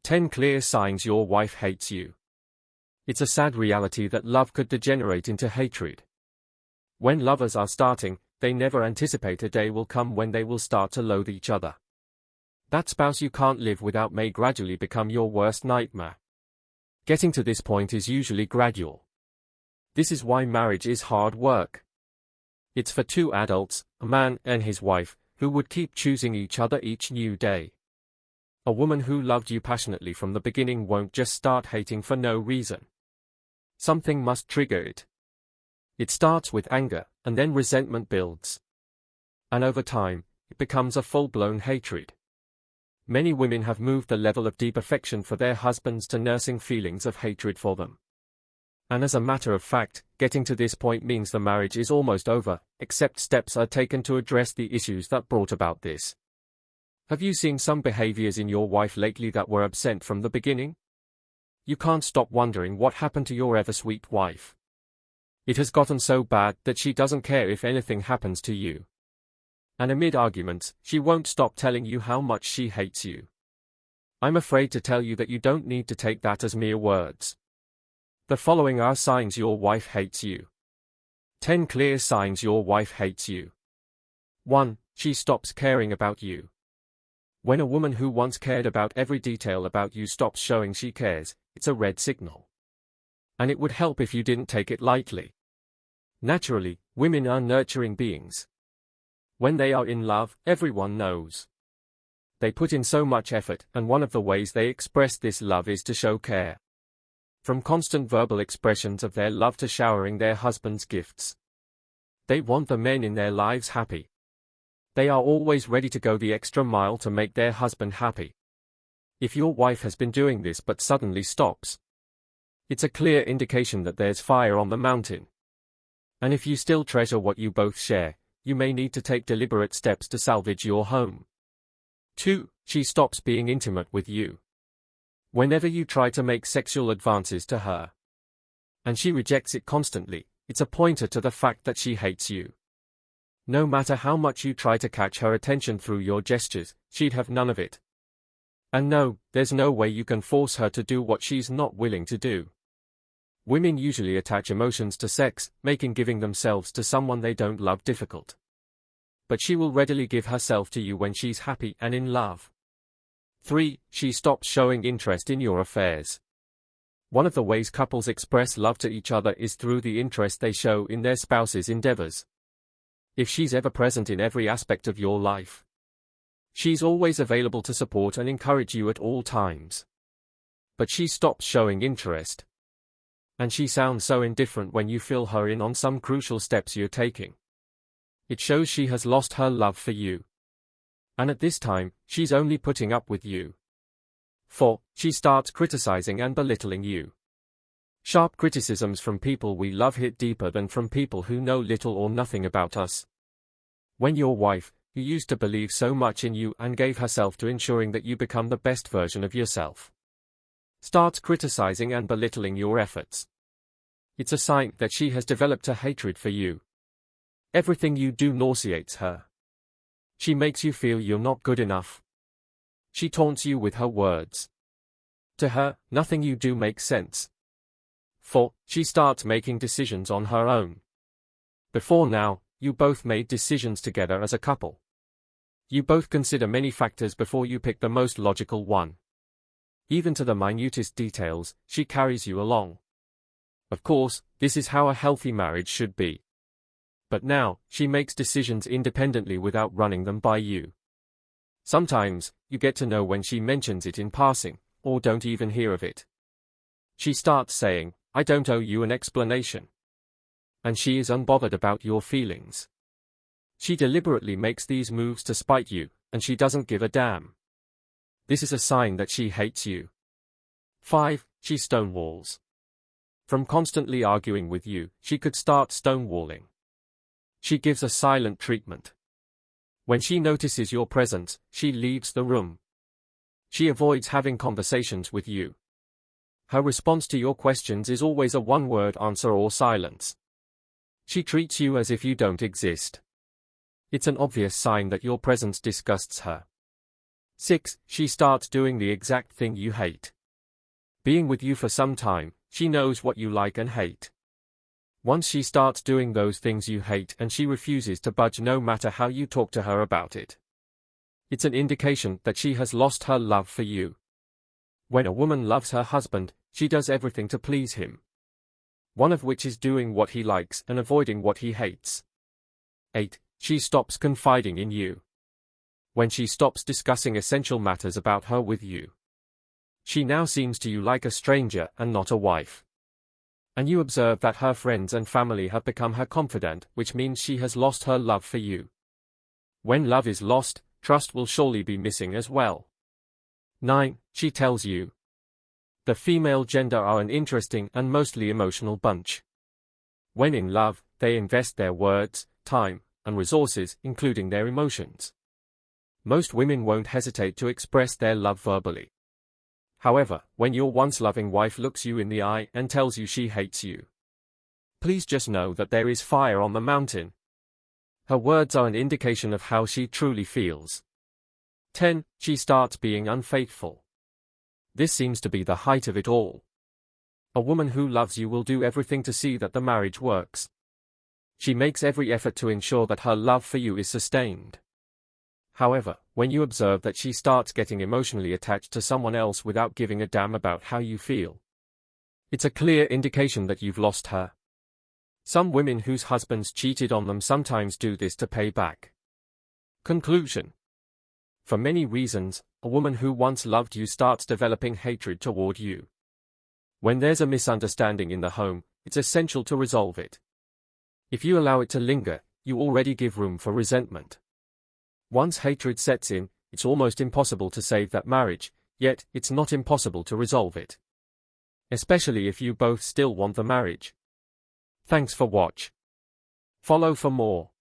10 clear signs your wife hates you. It's a sad reality that love could degenerate into hatred. When lovers are starting, they never anticipate a day will come when they will start to loathe each other. That spouse you can't live without may gradually become your worst nightmare. Getting to this point is usually gradual. This is why marriage is hard work. It's for two adults, a man and his wife, who would keep choosing each other each new day. A woman who loved you passionately from the beginning won't just start hating for no reason. Something must trigger it. It starts with anger, and then resentment builds. And over time, it becomes a full-blown hatred. Many women have moved the level of deep affection for their husbands to nursing feelings of hatred for them. And as a matter of fact, getting to this point means the marriage is almost over, except steps are taken to address the issues that brought about this. Have you seen some behaviors in your wife lately that were absent from the beginning? You can't stop wondering what happened to your ever-sweet wife. It has gotten so bad that she doesn't care if anything happens to you. And amid arguments, she won't stop telling you how much she hates you. I'm afraid to tell you that you don't need to take that as mere words. The following are signs your wife hates you. 10 clear signs your wife hates you. 1. She stops caring about you. When a woman who once cared about every detail about you stops showing she cares, it's a red signal. And it would help if you didn't take it lightly. Naturally, women are nurturing beings. When they are in love, everyone knows. They put in so much effort, and one of the ways they express this love is to show care. From constant verbal expressions of their love to showering their husbands gifts. They want the men in their lives happy. They are always ready to go the extra mile to make their husband happy. If your wife has been doing this but suddenly stops, it's a clear indication that there's fire on the mountain. And if you still treasure what you both share, you may need to take deliberate steps to salvage your home. 2. She stops being intimate with you. Whenever you try to make sexual advances to her, and she rejects it constantly, it's a pointer to the fact that she hates you. No matter how much you try to catch her attention through your gestures, she'd have none of it. And no, there's no way you can force her to do what she's not willing to do. Women usually attach emotions to sex, making giving themselves to someone they don't love difficult. But she will readily give herself to you when she's happy and in love. 3. She stops showing interest in your affairs. One of the ways couples express love to each other is through the interest they show in their spouse's endeavors. If she's ever present in every aspect of your life, she's always available to support and encourage you at all times. But she stops showing interest. And she sounds so indifferent when you fill her in on some crucial steps you're taking. It shows she has lost her love for you. And at this time, she's only putting up with you. 4. She starts criticizing and belittling you. Sharp criticisms from people we love hit deeper than from people who know little or nothing about us. When your wife, who used to believe so much in you and gave herself to ensuring that you become the best version of yourself, starts criticizing and belittling your efforts, it's a sign that she has developed a hatred for you. Everything you do nauseates her. She makes you feel you're not good enough. She taunts you with her words. To her, nothing you do makes sense. 4. She starts making decisions on her own. Before now, you both made decisions together as a couple. You both consider many factors before you pick the most logical one. Even to the minutest details, she carries you along. Of course, this is how a healthy marriage should be. But now, she makes decisions independently without running them by you. Sometimes, you get to know when she mentions it in passing, or don't even hear of it. She starts saying, "I don't owe you an explanation." And she is unbothered about your feelings. She deliberately makes these moves to spite you, and she doesn't give a damn. This is a sign that she hates you. 5. She stonewalls. From constantly arguing with you, she could start stonewalling. She gives a silent treatment. When she notices your presence, she leaves the room. She avoids having conversations with you. Her response to your questions is always a one-word answer or silence. She treats you as if you don't exist. It's an obvious sign that your presence disgusts her. 6. She starts doing the exact thing you hate. Being with you for some time, she knows what you like and hate. Once she starts doing those things you hate and she refuses to budge no matter how you talk to her about it, it's an indication that she has lost her love for you. When a woman loves her husband, she does everything to please him. One of which is doing what he likes and avoiding what he hates. 8. She stops confiding in you. When she stops discussing essential matters about her with you, she now seems to you like a stranger and not a wife. And you observe that her friends and family have become her confidant, which means she has lost her love for you. When love is lost, trust will surely be missing as well. 9. She tells you. The female gender are an interesting and mostly emotional bunch. When in love, they invest their words, time, and resources, including their emotions. Most women won't hesitate to express their love verbally. However, when your once-loving wife looks you in the eye and tells you she hates you, please just know that there is fire on the mountain. Her words are an indication of how she truly feels. 10. She starts being unfaithful. This seems to be the height of it all. A woman who loves you will do everything to see that the marriage works. She makes every effort to ensure that her love for you is sustained. However, when you observe that she starts getting emotionally attached to someone else without giving a damn about how you feel, it's a clear indication that you've lost her. Some women whose husbands cheated on them sometimes do this to pay back. Conclusion. For many reasons, a woman who once loved you starts developing hatred toward you. When there's a misunderstanding in the home, it's essential to resolve it. If you allow it to linger, you already give room for resentment. Once hatred sets in, it's almost impossible to save that marriage, yet it's not impossible to resolve it. Especially if you both still want the marriage. Thanks for watch. Follow for more.